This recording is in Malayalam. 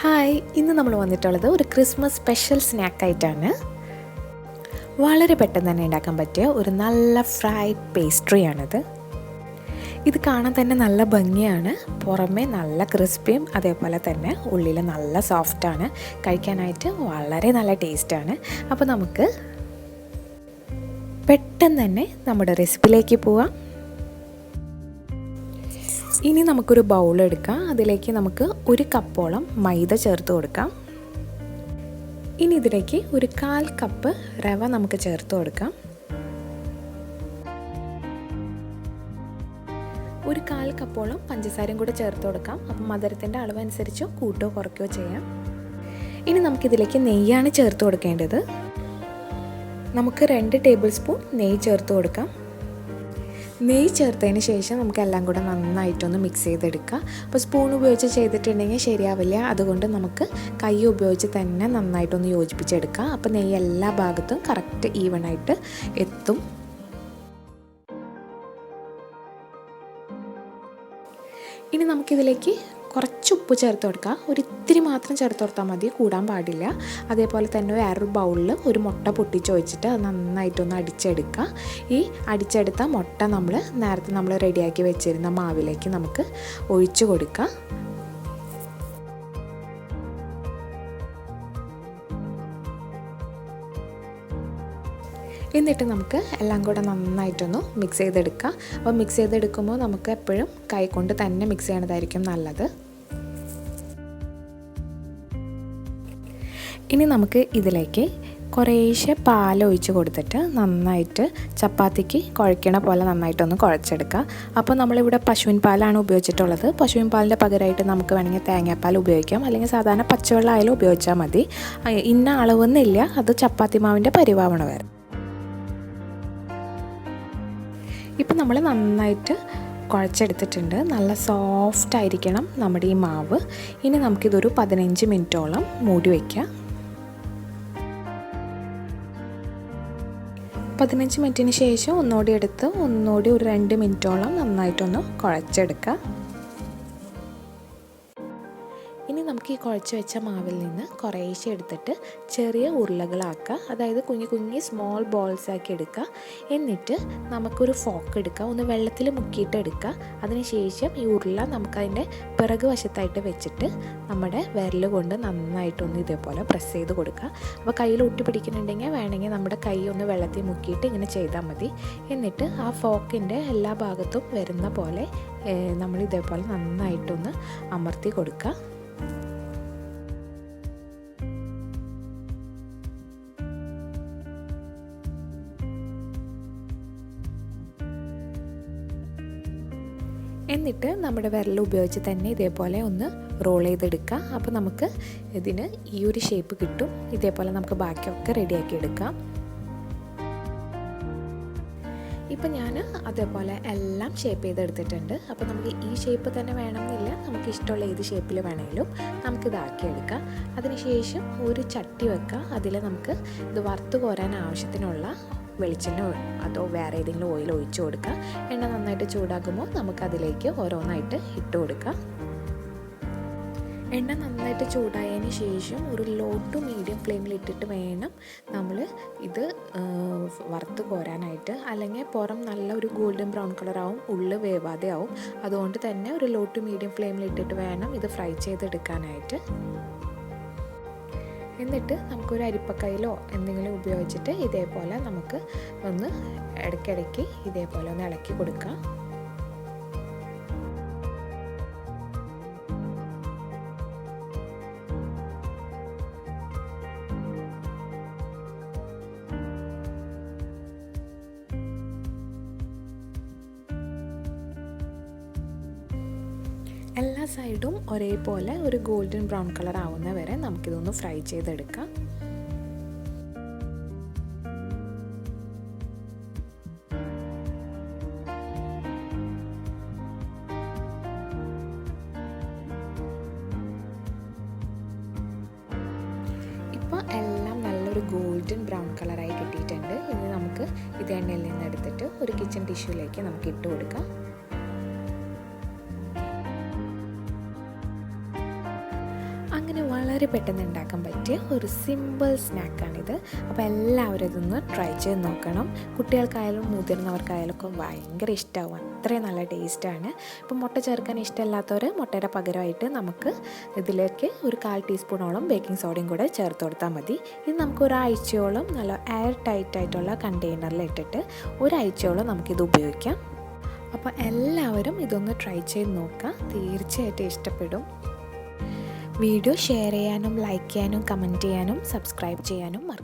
ഹായ്, ഇന്ന് നമ്മൾ വന്നിട്ടുള്ളത് ഒരു ക്രിസ്മസ് സ്പെഷ്യൽ സ്നാക്കായിട്ടാണ്. വളരെ പെട്ടെന്ന് തന്നെ ഉണ്ടാക്കാൻ പറ്റിയ ഒരു നല്ല ഫ്രൈഡ് പേസ്ട്രിയാണിത്. ഇത് കാണാൻ തന്നെ നല്ല ഭംഗിയാണ്, പുറമേ നല്ല ക്രിസ്പിയും അതേപോലെ തന്നെ ഉള്ളിൽ നല്ല സോഫ്റ്റാണ്. കഴിക്കാനായിട്ട് വളരെ നല്ല ടേസ്റ്റാണ്. അപ്പോൾ നമുക്ക് പെട്ടെന്ന് തന്നെ നമ്മുടെ റെസിപ്പിയിലേക്ക് പോവാം. ഇനി നമുക്കൊരു ബൗൾ എടുക്കാം. അതിലേക്ക് നമുക്ക് 1 കപ്പോളം മൈദ ചേർത്ത് കൊടുക്കാം. ഇനി ഇതിലേക്ക് ഒരു 1/4 കപ്പ് റവ നമുക്ക് ചേർത്ത് കൊടുക്കാം. ഒരു 1/4 കപ്പോളം പഞ്ചസാരയും കൂടെ ചേർത്ത് കൊടുക്കാം. അപ്പം മധുരത്തിൻ്റെ അളവനുസരിച്ച് കൂട്ടോ കുറയ്ക്കുകയോ ചെയ്യാം. ഇനി നമുക്കിതിലേക്ക് നെയ്യാണ് ചേർത്ത് കൊടുക്കേണ്ടത്. നമുക്ക് 2 ടേബിൾ സ്പൂൺ നെയ്യ് ചേർത്ത് കൊടുക്കാം. നെയ്യ് ചേർത്തതിന് ശേഷം നമുക്കെല്ലാം കൂടെ നന്നായിട്ടൊന്ന് മിക്സ് ചെയ്തെടുക്കുക. അപ്പോൾ സ്പൂൺ ഉപയോഗിച്ച് ചെയ്തിട്ടുണ്ടെങ്കിൽ ശരിയാവില്ല, അതുകൊണ്ട് നമുക്ക് കൈ ഉപയോഗിച്ച് തന്നെ നന്നായിട്ടൊന്ന് യോജിപ്പിച്ചെടുക്കുക. അപ്പോൾ നെയ്യ് എല്ലാ ഭാഗത്തും കറക്റ്റ് ഈവണായിട്ട് എത്തും. ഇനി നമുക്കിതിലേക്ക് കുറച്ച് ഉപ്പ് ചേർത്ത് കൊടുക്കുക. ഒരിത്തിരി മാത്രം ചേർത്ത് കൊടുത്താൽ മതി, കൂടാൻ പാടില്ല. അതേപോലെ തന്നെ വേറൊരു ബൗളിൽ ഒരു മുട്ട പൊട്ടിച്ചൊഴിച്ചിട്ട് അത് നന്നായിട്ടൊന്ന് അടിച്ചെടുക്കുക. ഈ അടിച്ചെടുത്ത മുട്ട നേരത്തെ നമ്മൾ റെഡിയാക്കി വെച്ചിരുന്ന മാവിലേക്ക് നമുക്ക് ഒഴിച്ചു കൊടുക്കുക. എന്നിട്ട് നമുക്ക് എല്ലാം കൂടെ നന്നായിട്ടൊന്ന് മിക്സ് ചെയ്തെടുക്കാം. അപ്പോൾ മിക്സ് ചെയ്തെടുക്കുമ്പോൾ നമുക്ക് എപ്പോഴും കൈ കൊണ്ട് തന്നെ മിക്സ് ചെയ്യണതായിരിക്കും നല്ലത്. ഇനി നമുക്ക് ഇതിലേക്ക് കുറേശ്ശെ പാലൊഴിച്ച് കൊടുത്തിട്ട് നന്നായിട്ട് ചപ്പാത്തിക്ക് കുഴക്കണ പോലെ നന്നായിട്ടൊന്ന് കുഴച്ചെടുക്കുക. അപ്പോൾ നമ്മളിവിടെ പശുവിൻ പാലാണ് ഉപയോഗിച്ചിട്ടുള്ളത്. പശുവിൻ പാലിൻ്റെ പകരമായിട്ട് നമുക്ക് വേണമെങ്കിൽ തേങ്ങാപ്പാൽ ഉപയോഗിക്കാം, അല്ലെങ്കിൽ സാധാരണ പച്ചവെള്ളം ആയാലും ഉപയോഗിച്ചാൽ മതി. ഇന്ന അളവൊന്നുമില്ല, അത് ചപ്പാത്തി മാവിൻ്റെ പരിവാവണ വരെ. ഇപ്പം നമ്മൾ നന്നായിട്ട് കുഴച്ചെടുത്തിട്ടുണ്ട്. നല്ല സോഫ്റ്റ് ആയിരിക്കണം നമ്മുടെ ഈ മാവ്. ഇനി നമുക്കിതൊരു 15 മിനിറ്റോളം മൂടി വയ്ക്കാം. 15 മിനിറ്റിന് ശേഷം ഒന്നുകൂടി എടുത്ത് ഒരു 2 മിനിറ്റോളം നന്നായിട്ടൊന്ന് കുഴച്ചെടുക്കുക. ഇനി നമുക്ക് ഈ കുഴച്ച് വെച്ച മാവിൽ നിന്ന് കുറേശ്ശെ എടുത്തിട്ട് ചെറിയ ഉരുളകളാക്കുക. അതായത് കുഞ്ഞു സ്മോൾ ബോൾസ് ആക്കി എടുക്കുക. എന്നിട്ട് നമുക്കൊരു ഫോക്ക് എടുക്കുക, ഒന്ന് വെള്ളത്തിൽ മുക്കിയിട്ട് എടുക്കുക. അതിനുശേഷം ഈ ഉരുള നമുക്കതിൻ്റെ പിറകു വശത്തായിട്ട് വെച്ചിട്ട് നമ്മുടെ വിരൽ കൊണ്ട് നന്നായിട്ടൊന്ന് ഇതേപോലെ പ്രസ് ചെയ്ത് കൊടുക്കുക. അപ്പോൾ കയ്യിൽ ഒട്ടി പിടിക്കുന്നുണ്ടെങ്കിൽ വേണമെങ്കിൽ നമ്മുടെ കൈ ഒന്ന് വെള്ളത്തിൽ മുക്കിയിട്ട് ഇങ്ങനെ ചെയ്താൽ മതി. എന്നിട്ട് ആ ഫോക്കിൻ്റെ എല്ലാ ഭാഗത്തും വരുന്ന പോലെ നമ്മൾ ഇതേപോലെ നന്നായിട്ടൊന്ന് അമർത്തി കൊടുക്കുക. എന്നിട്ട് നമ്മുടെ വിരൽ ഉപയോഗിച്ച് തന്നെ ഇതേപോലെ ഒന്ന് റോൾ ചെയ്തെടുക്കുക. അപ്പോൾ നമുക്ക് ഇതിന് ഈ ഒരു ഷേപ്പ് കിട്ടും. ഇതേപോലെ നമുക്ക് ബാക്കിയൊക്കെ റെഡിയാക്കി എടുക്കാം. ഇപ്പം ഞാൻ അതേപോലെ എല്ലാം ഷേപ്പ് ചെയ്തെടുത്തിട്ടുണ്ട്. അപ്പോൾ നമുക്ക് ഈ ഷേപ്പ് തന്നെ വേണമെന്നില്ല, നമുക്ക് ഇഷ്ടമുള്ള ഏത് ഷേപ്പിൽ വേണമെങ്കിലും നമുക്കിതാക്കിയെടുക്കാം. അതിനുശേഷം ഒരു ചട്ടി വെക്കുക. അതിൽ നമുക്ക് ഇത് വറുത്ത് കോരാൻ ആവശ്യത്തിനുള്ള വെളിച്ചെണ്ണ അതോ വേറെ ഏതെങ്കിലും ഓയിൽ ഒഴിച്ചു കൊടുക്കുക. എണ്ണ നന്നായിട്ട് ചൂടാക്കുമ്പോൾ നമുക്കതിലേക്ക് ഓരോന്നായിട്ട് ഇട്ട് കൊടുക്കുക. എണ്ണ നന്നായിട്ട് ചൂടായതിന് ശേഷം ഒരു ലോ ടു മീഡിയം ഫ്ലെയിമിൽ ഇട്ടിട്ട് വേണം നമ്മൾ ഇത് വറുത്ത് കോരാനായിട്ട്. അല്ലെങ്കിൽ പുറം നല്ല ഒരു ഗോൾഡൻ ബ്രൗൺ കളറാവും, ഉള്ളിൽ വേവാതെ ആവും. അതുകൊണ്ട് തന്നെ ഒരു ലോ ടു മീഡിയം ഫ്ലെയിമിൽ ഇട്ടിട്ട് വേണം ഇത് ഫ്രൈ ചെയ്തെടുക്കാനായിട്ട്. എന്നിട്ട് നമുക്കൊരു അരിപ്പക്കയിലോ എന്തെങ്കിലും ഉപയോഗിച്ചിട്ട് ഇതേപോലെ നമുക്ക് ഒന്ന് ഇടയ്ക്കിടയ്ക്ക് ഇതേപോലെ ഒന്ന് ഇളക്കി കൊടുക്കാം. എല്ലാ സൈഡും ഒരേപോലെ ഒരു ഗോൾഡൻ ബ്രൗൺ കളർ ആവുന്ന വരെ നമുക്കിതൊന്ന് ഫ്രൈ ചെയ്തെടുക്കാം. ഇപ്പോൾ എല്ലാം നല്ലൊരു ഗോൾഡൻ ബ്രൗൺ കളറായി കിട്ടിയിട്ടുണ്ട്. ഇനി നമുക്ക് ഇത് എണ്ണയിൽ നിന്ന് എടുത്തിട്ട് ഒരു കിച്ചൺ ടിഷ്യൂലേക്ക് നമുക്ക് ഇട്ട് കൊടുക്കാം. അങ്ങനെ വളരെ പെട്ടെന്ന് ഉണ്ടാക്കാൻ പറ്റിയ ഒരു സിമ്പിൾ സ്നാക്കാണിത്. അപ്പോൾ എല്ലാവരും ഇതൊന്ന് ട്രൈ ചെയ്ത് നോക്കണം. കുട്ടികൾക്കായാലും മുതിർന്നവർക്കായാലും ഒക്കെ ഭയങ്കര ഇഷ്ടമാവും, അത്രയും നല്ല ടേസ്റ്റാണ്. ഇപ്പോൾ മുട്ട ചേർക്കാൻ ഇഷ്ടമില്ലാത്തവർ മുട്ടയുടെ പകരമായിട്ട് നമുക്ക് ഇതിലേക്ക് ഒരു 1/4 ടീസ്പൂണോളം ബേക്കിംഗ് സോഡയും കൂടെ ചേർത്ത് കൊടുത്താൽ മതി. ഇത് നമുക്ക് ഒരാഴ്ചയോളം നല്ല എയർ ടൈറ്റ് ആയിട്ടുള്ള കണ്ടെയ്നറിൽ ഇട്ടിട്ട് ഒരാഴ്ചയോളം നമുക്കിത് ഉപയോഗിക്കാം. അപ്പോൾ എല്ലാവരും ഇതൊന്ന് ട്രൈ ചെയ്ത് നോക്കുക, തീർച്ചയായിട്ടും ഇഷ്ടപ്പെടും. വീഡിയോ ഷെയർ ചെയ്യാനും ലൈക്ക് ചെയ്യാനും കമൻറ്റ് ചെയ്യാനും സബ്സ്ക്രൈബ് ചെയ്യാനും മറക്കരുത്.